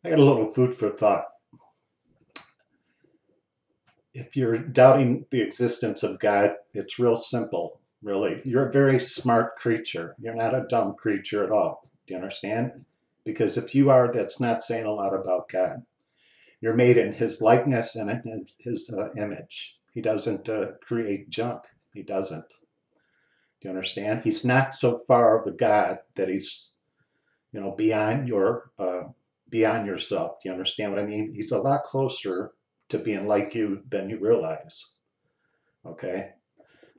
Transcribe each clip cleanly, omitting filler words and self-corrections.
I got a little food for thought. If you're doubting the existence of God, it's real simple, really. You're a very smart creature. You're not a dumb creature at all. Do you understand? Because if you are, that's not saying a lot about God. You're made in his likeness and in his image. He doesn't create junk. He doesn't. Do you understand? He's not so far of a God that he's, beyond beyond yourself. Do you understand what I mean? He's a lot closer to being like you than you realize. Okay.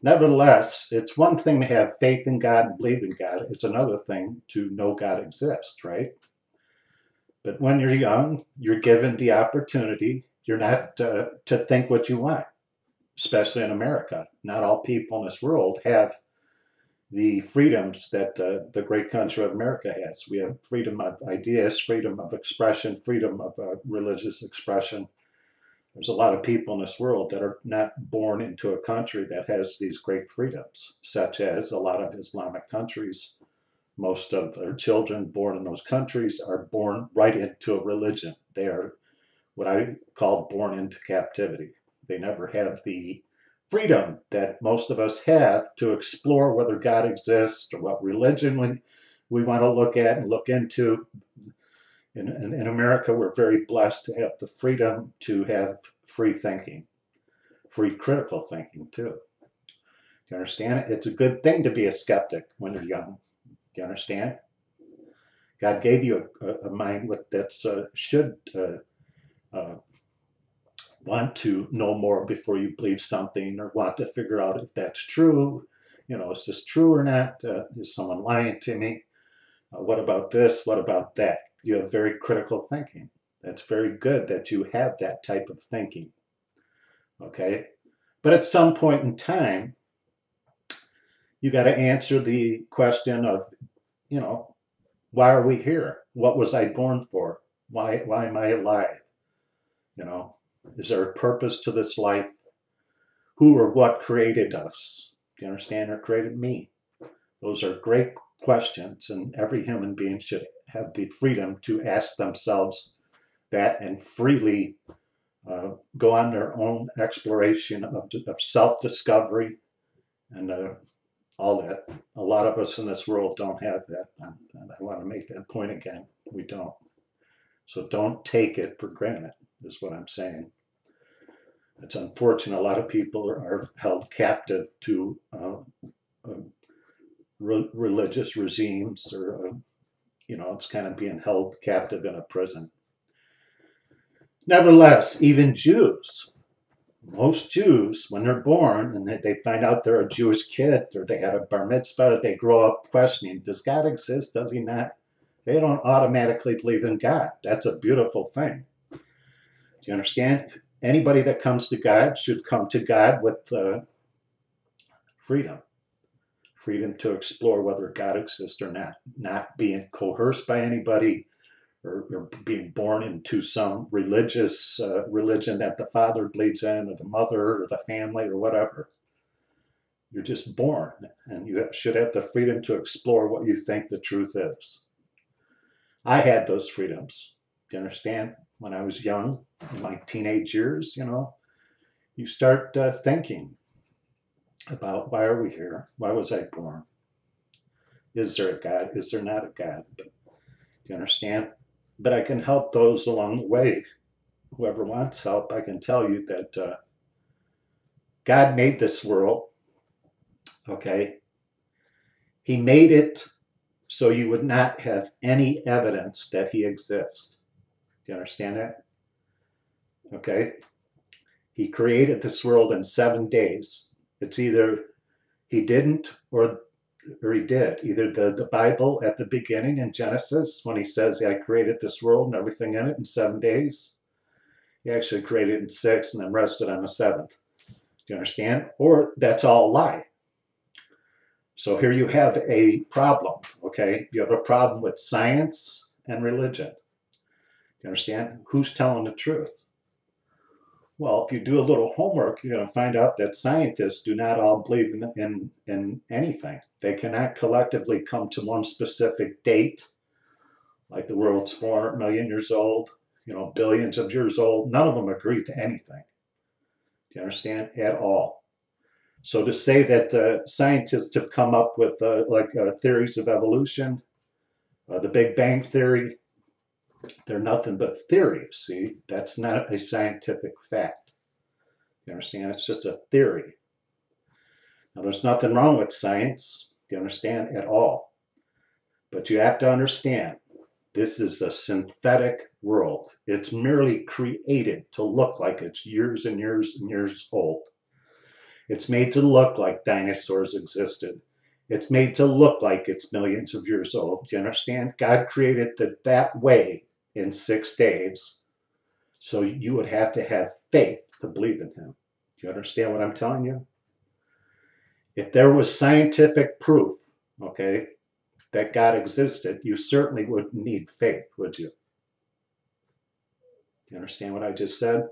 Nevertheless, it's one thing to have faith in God and believe in God. It's another thing to know God exists, right? But when you're young, you're given the opportunity. You're not to think what you want, especially in America. Not all people in this world have the freedoms that the great country of America has. We have freedom of ideas, freedom of expression, freedom of religious expression. There's a lot of people in this world that are not born into a country that has these great freedoms, such as a lot of Islamic countries. Most of their children born in those countries are born right into a religion. They are what I call born into captivity. They never have the freedom that most of us have to explore whether God exists or what religion we want to look at and look into. In America, we're very blessed to have the freedom to have free thinking, free critical thinking, too. Do you understand? It's a good thing to be a skeptic when you're young. Do you understand? God gave you a mind that should want to know more before you believe something or want to figure out if that's true. Is this true or not? Is someone lying to me? What about this? What about that? You have very critical thinking. That's very good that you have that type of thinking. Okay? But at some point in time, you got to answer the question of, you know, why are we here? What was I born for? Why am I alive? You know, is there a purpose to this life? Who or what created us? Do you understand? Or created me? Those are great questions, and every human being should have the freedom to ask themselves that and freely go on their own exploration of self-discovery and all that. A lot of us in this world don't have that. And I want to make that point again. We don't. So don't take it for granted, is what I'm saying. It's unfortunate a lot of people are held captive to religious regimes, or it's kind of being held captive in a prison. Nevertheless, even Jews, most Jews, when they're born and they find out they're a Jewish kid or they had a bar mitzvah, they grow up questioning, does God exist? Does he not? They don't automatically believe in God. That's a beautiful thing. Do you understand? Anybody that comes to God should come to God with freedom. Freedom to explore whether God exists or not being coerced by anybody, or being born into some religious religion that the father believes in, or the mother, or the family, or whatever. You're just born, and you should have the freedom to explore what you think the truth is. I had those freedoms. Do you understand? When I was young, in my teenage years, you start thinking about, why are we here? Why was I born? Is there a God? Is there not a God? Do you understand? But I can help those along the way. Whoever wants help, I can tell you that God made this world, okay? He made it so you would not have any evidence that he exists. Do you understand that? Okay? He created this world in 7 days. It's either he didn't or he did. Either the Bible at the beginning in Genesis, when he says, I created this world and everything in it in 7 days, he actually created it in 6 and then rested on the 7th. Do you understand? Or that's all a lie. So here you have a problem, okay? You have a problem with science and religion. Do you understand? Who's telling the truth? Well, if you do a little homework, you're going to find out that scientists do not all believe in anything. They cannot collectively come to one specific date, like the world's 400 million years old, billions of years old. None of them agree to anything. Do you understand? At all. So to say that scientists have come up with theories of evolution, the Big Bang Theory, they're nothing but theories. See, that's not a scientific fact. You understand? It's just a theory. Now, there's nothing wrong with science, do you understand, at all. But you have to understand, this is a synthetic world. It's merely created to look like it's years and years and years old. It's made to look like dinosaurs existed. It's made to look like it's millions of years old. Do you understand? God created it that way in 6 days. So you would have to have faith to believe in him. Do you understand what I'm telling you? If there was scientific proof, okay, that God existed, you certainly wouldn't need faith, would you? You understand what I just said?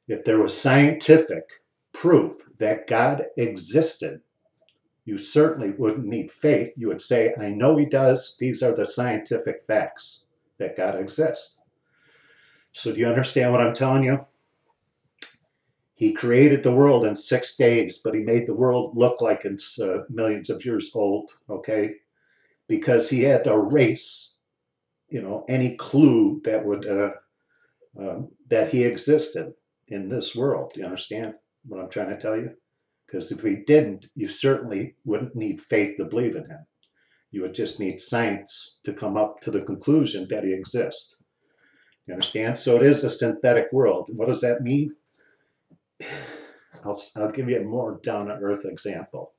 If there was scientific proof that God existed, you certainly wouldn't need faith. You would say, I know he does. These are the scientific facts that God exists. So do you understand what I'm telling you? He created the world in 6 days, but he made the world look like it's millions of years old, okay? Because he had to erase, any clue that would that he existed in this world. Do you understand what I'm trying to tell you? Because if he didn't, you certainly wouldn't need faith to believe in him. You would just need science to come up to the conclusion that he exists. You understand? So it is a synthetic world. What does that mean? I'll give you a more down-to-earth example.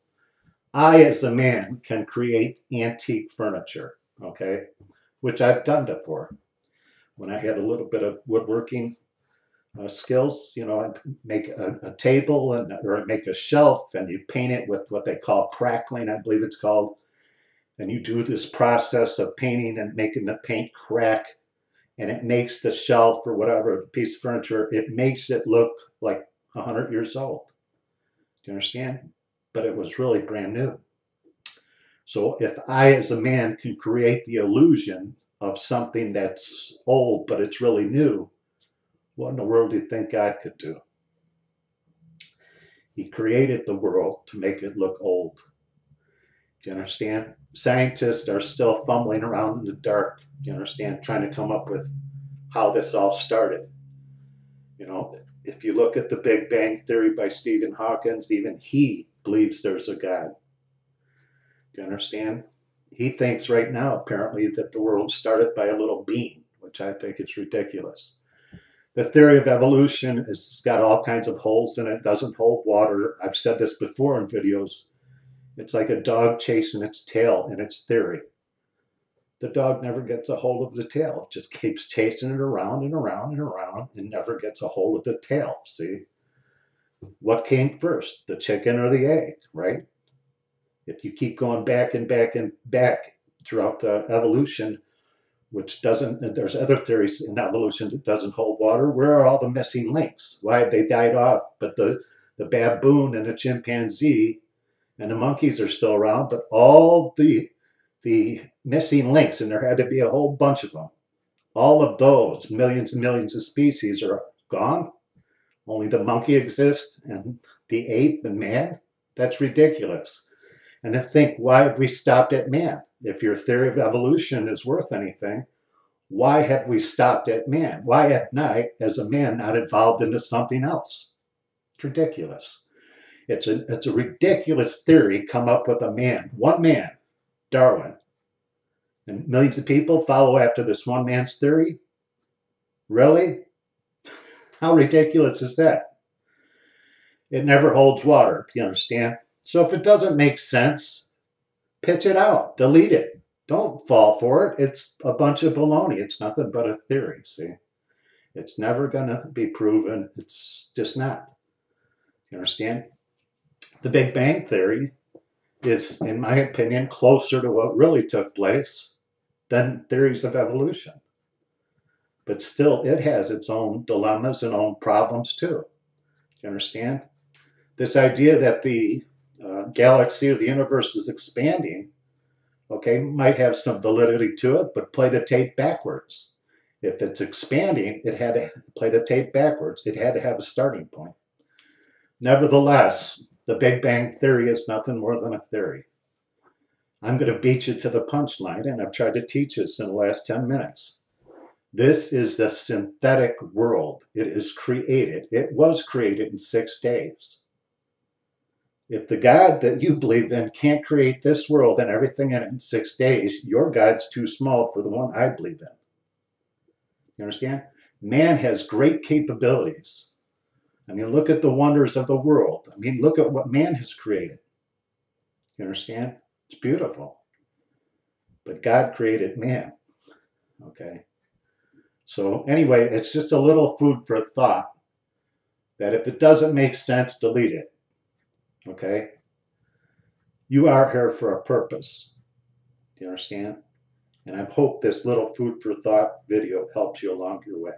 I, as a man, can create antique furniture, okay, which I've done before. When I had a little bit of woodworking skills, I'd make a table or I'd make a shelf, and you paint it with what they call crackling, I believe it's called. And you do this process of painting and making the paint crack, and it makes the shelf or whatever piece of furniture, it makes it look like 100 years old. Do you understand? But it was really brand new. So if I, as a man, can create the illusion of something that's old, but it's really new, what in the world do you think God could do? He created the world to make it look old. Do you understand? Scientists are still fumbling around in the dark, do you understand, trying to come up with how this all started. If you look at the Big Bang Theory by Stephen Hawking, even he believes there's a God. Do you understand? He thinks right now, apparently, that the world started by a little bean, which I think is ridiculous. The theory of evolution has got all kinds of holes in it, doesn't hold water. I've said this before in videos. It's like a dog chasing its tail in its theory. The dog never gets a hold of the tail. It just keeps chasing it around and around and around and never gets a hold of the tail, see? What came first, the chicken or the egg, right? If you keep going back and back and back throughout the evolution, which doesn't, there's other theories in evolution that doesn't hold water. Where are all the missing links? Why have they died off? But the baboon and the chimpanzee and the monkeys are still around, but all the missing links, and there had to be a whole bunch of them, all of those millions and millions of species are gone. Only the monkey exists and the ape and man. That's ridiculous. And to think, why have we stopped at man? If your theory of evolution is worth anything, why have we stopped at man? Why have I, as a man, not evolved into something else? It's ridiculous. It's a ridiculous theory come up with a man, one man, Darwin. And millions of people follow after this one man's theory? Really? How ridiculous is that? It never holds water, you understand? So if it doesn't make sense, pitch it out, delete it. Don't fall for it. It's a bunch of baloney. It's nothing but a theory, see? It's never going to be proven. It's just not. You understand? The Big Bang Theory is, in my opinion, closer to what really took place than theories of evolution. But still, it has its own dilemmas and own problems too. You understand? This idea that the galaxy or the universe is expanding, okay, might have some validity to it, but play the tape backwards. If it's expanding, it had to play the tape backwards. It had to have a starting point. Nevertheless, the Big Bang Theory is nothing more than a theory. I'm going to beat you to the punchline, and I've tried to teach this in the last 10 minutes. This is the synthetic world. It is created. It was created in 6 days. If the God that you believe in can't create this world and everything in it in 6 days, your God's too small for the one I believe in. You understand? Man has great capabilities. I mean, look at the wonders of the world. I mean, look at what man has created. You understand? It's beautiful. But God created man. Okay? So anyway, it's just a little food for thought that if it doesn't make sense, delete it. Okay? You are here for a purpose. Do you understand? And I hope this little food for thought video helps you along your way.